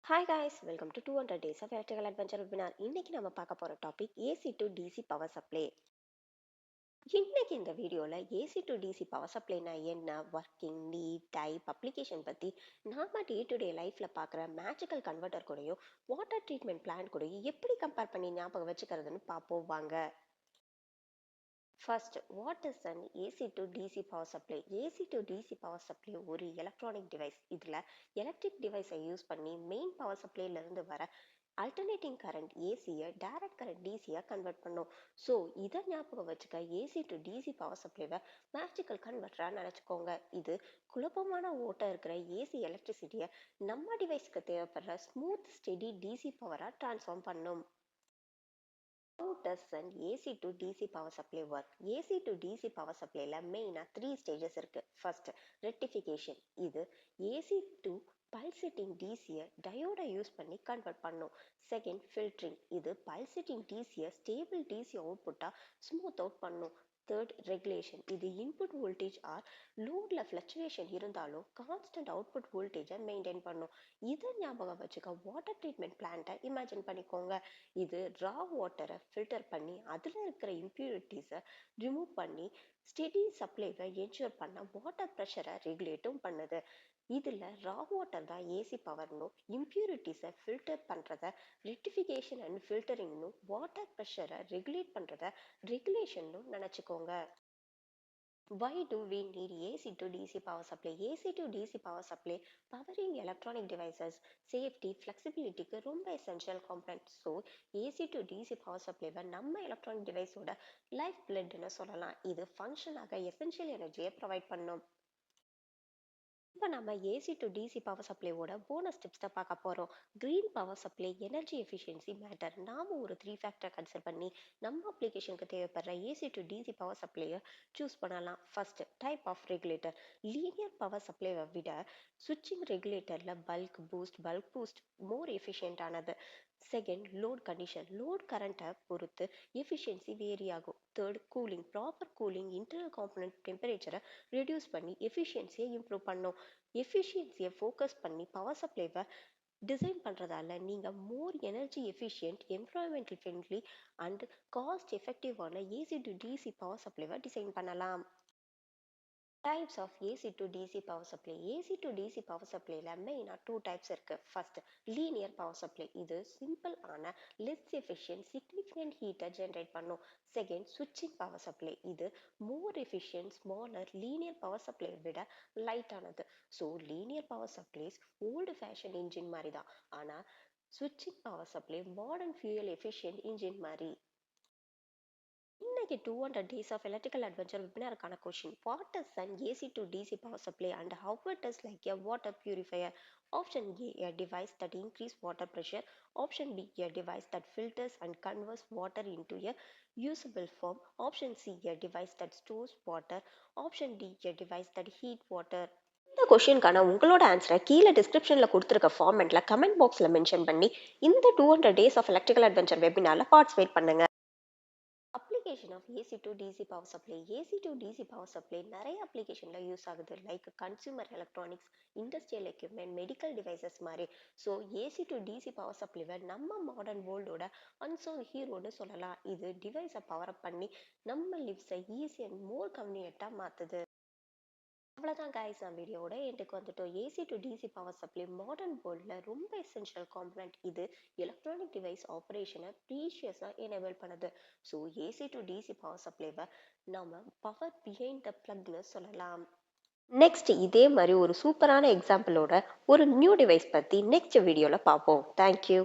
Hi guys, welcome to 200 Days of Electrical Adventure webinar. இன்னைக்கு நம்ம பார்க்க போற topic AC to DC power supply. இன்னைக்கு இந்த வீடியோல AC to DC பவர் சப்ளைனா என்ன, ஒர்க்கிங், நீட், டைப், அப்ளிகேஷன் பத்தி நாம டே டு டே லைஃப்ல பார்க்குற மேஜிக்கல் கன்வெர்ட்டர் கூடயும் வாட்டர் ட்ரீட்மெண்ட் பிளான்ட் கூடயும் எப்படி கம்பேர் பண்ணி ஞாபகம் வச்சுக்கிறதுன்னு பார்ப்போம் வாங்க. First, what is an AC to DC power supply? AC to DC power supply ஒரு எலக்ட்ரானிக் டிவைஸ். இதுல எலக்ட்ரிக் டிவைஸை யூஸ் பண்ணி மெயின் பவர் சப்ளைல இருந்து வர அல்டர்னேட்டிங் கரண்ட் ஏசியை டைரக்ட் கரண்ட் டிசியா கன்வெர்ட் பண்ணும். ஸோ இதை ஞாபகம் வச்சுக்க ஏசி டு டிசி பவர் சப்ளைவை மேஜிக்கல் கன்வெர்ட்டரா நினைச்சுக்கோங்க. இது குழப்பமான ஓட்டம் இருக்கிற ஏசி எலக்ட்ரிசிட்டியை நம்ம டிவைஸ்க்கு தேவைப்படுற ஸ்மூத் ஸ்டெடி டிசி பவரா டிரான்ஸ்ஃபார்ம் பண்ணும். How does an AC to DC power supply work? AC to DC power supplyல மெயினா 3 ஸ்டேஜஸ் இருக்கு. First, rectification. இது AC to பல்சேட்டிங் டிசியை டயோட யூஸ் பண்ணி கன்வெர்ட் பண்ணும். Second, filtering. இது பல்சேட்டிங் டிசியை ஸ்டேபிள் டிசி அவுட்புட்டா ஸ்மூத் அவுட் பண்ணும். Third, regulation. இது இன்புட் வோல்டேஜ் ஆர் லோட்ல ஃபிளக்சுவேஷன் இருந்தாலும் கான்ஸ்டன்ட் அவுட்புட் வோல்டேஜை மெயின்டைன் பண்ணும். இதை ஞாபகம் வச்சுக்க வாட்டர் ட்ரீட்மெண்ட் பிளான்ட்டை இமேஜின் பண்ணிக்கோங்க. இது ரா வாட்டரை ஃபில்டர் பண்ணி அதில் இருக்கிற இம்ப்யூரிட்டிஸை ரிமூவ் பண்ணி ஸ்டெடி சப்ளைவை என்ஷூர் பண்ண வாட்டர் ப்ரெஷரை ரெகுலேட்டும் பண்ணுது. இதில் ரா வாட்டர் தான் ஏசி பவர்னும், இம்ப்யூரிட்டிஸை ஃபில்டர் பண்ணுறத ரெக்டிஃபிகேஷன் அண்ட் ஃபில்டரிங்னும், வாட்டர் ப்ரெஷரை ரெகுலேட் பண்ணுறத ரெகுலேஷன்னு நினச்சிக்கோங்க. Why do we need AC to DC power supply? AC to DC power supply powering electronic devices, safety, flexibility க்கு ரொம்ப essential component. So AC to DC power supply நம்ம electronic டிவைஸோட life பிளட்னு சொல்லலாம். இது ஃபங்க்ஷனாக எசென்ஷியல் எனர்ஜியை ப்ரொவைட் பண்ணும். இப்போ நம்ம ஏசி டு டிசி பவர் சப்ளைவோட போனஸ் டிப்ஸ் தான் பார்க்க போகிறோம். Green power supply, energy efficiency matter. நாம் ஒரு 3 ஃபேக்டர் கன்சிடர் பண்ணி நம்ம அப்ளிகேஷனுக்கு தேவைப்படுற ஏசி டு டிசி பவர் சப்ளையை சூஸ் பண்ணலாம். First, type of regulator. Linear power சப்ளைவை விட சுவிட்சிங் ரெகுலேட்டரில் பல்க் பூஸ்ட் மோர் எஃபிஷியன்டானது. Second, load condition. லோட் கரண்ட்டை பொறுத்து எஃபிஷியன்சி வேரி ஆகும். Third, cooling. Proper cooling internal component டெம்பரேச்சரை ரெடியூஸ் பண்ணி எஃபிஷியன்சியை இம்ப்ரூவ் பண்ணும். எஃபிஷியன்சியை ஃபோக்கஸ் பண்ணி பவர் சப்ளைவை டிசைன் பண்ணுறதால நீங்கள் more energy efficient, environmental friendly and cost எஃபெக்டிவான ஏசி டு டிசி பவர் சப்ளைவை டிசைன் பண்ணலாம். Types of AC to DC power supply. AC to DC power சப்ளைல மெயினாக 2 டைப்ஸ் இருக்கு. First, linear power supply. இது சிம்பிள் ஆன லெஸ் எஃபிஷியன்ட் சிக்னிஃபிகண்ட் ஹீட்டை generate பண்ணும். செகண்ட், சுவிட்சிங் பவர் சப்ளை. இது more efficient, smaller linear power supply விட லைட்டானது. So linear power supplies old fashion engine மாதிரி தான். ஆனால் சுவிட்சிங் power supply modern fuel efficient engine மாதிரி. இன்னைக்கு 200 Days of Electrical Adventure வெபினாருக்கான question, what is an AC to DC power supply and how it is like a water purifier? Option A, a device that increase water pressure. Option B, a device that filters and converts water into a usable form. Option C, a device that stores water. Option D, a device that heat water. இந்த கொஷினுக்கான உங்களோட ஆன்சரை கீழே டிஸ்கிரிப்ஷனில் கொடுத்துருக்க ஃபார்மெட்டில் comment பாக்ஸில் mention பண்ணி இந்த 200 Days of Electrical Adventure வெபினாரில் பார்ட்டிசிபேட் பண்ணுங்க. Application of AC to DC power supply. AC to DC power supply நிறைய அப்ளிகேஷனில் யூஸ் ஆகுது. Like consumer electronics, industrial equipment, medical devices மாதிரி. So AC to DC power சப்ளைவை நம்ம மாடர்ன் வேர்ல்டோட அன்சோங் ஹீரோன்னு சொல்லலாம். இது டிவைஸை பவர் அப் பண்ணி நம்ம லிவ்ஸை ஈஸி அண்ட் மோர் கன்வீனியன்ட்டாக மாற்றுது. அவ்வளோதான் கைஸ், நான் வீடியோட எண்டுக்கு வந்துட்டோம். AC to DC power supply modern வேர்ல்டில் ரொம்ப எசென்ஷியல் காம்பனண்ட். இது எலக்ட்ரானிக் டிவைஸ் ஆப்ரேஷனை ப்ரீஷியஸாக எனேபிள் பண்ணுது. So AC to DC power சப்ளைவை நம்ம பவர் பிஹைண்ட் த பிளக்னு சொல்லலாம். நெக்ஸ்ட் இதே மாதிரி ஒரு சூப்பரான எக்ஸாம்பிளோட ஒரு நியூ டிவைஸ் பற்றி நெக்ஸ்ட் வீடியோவில் பார்ப்போம். தேங்க்யூ.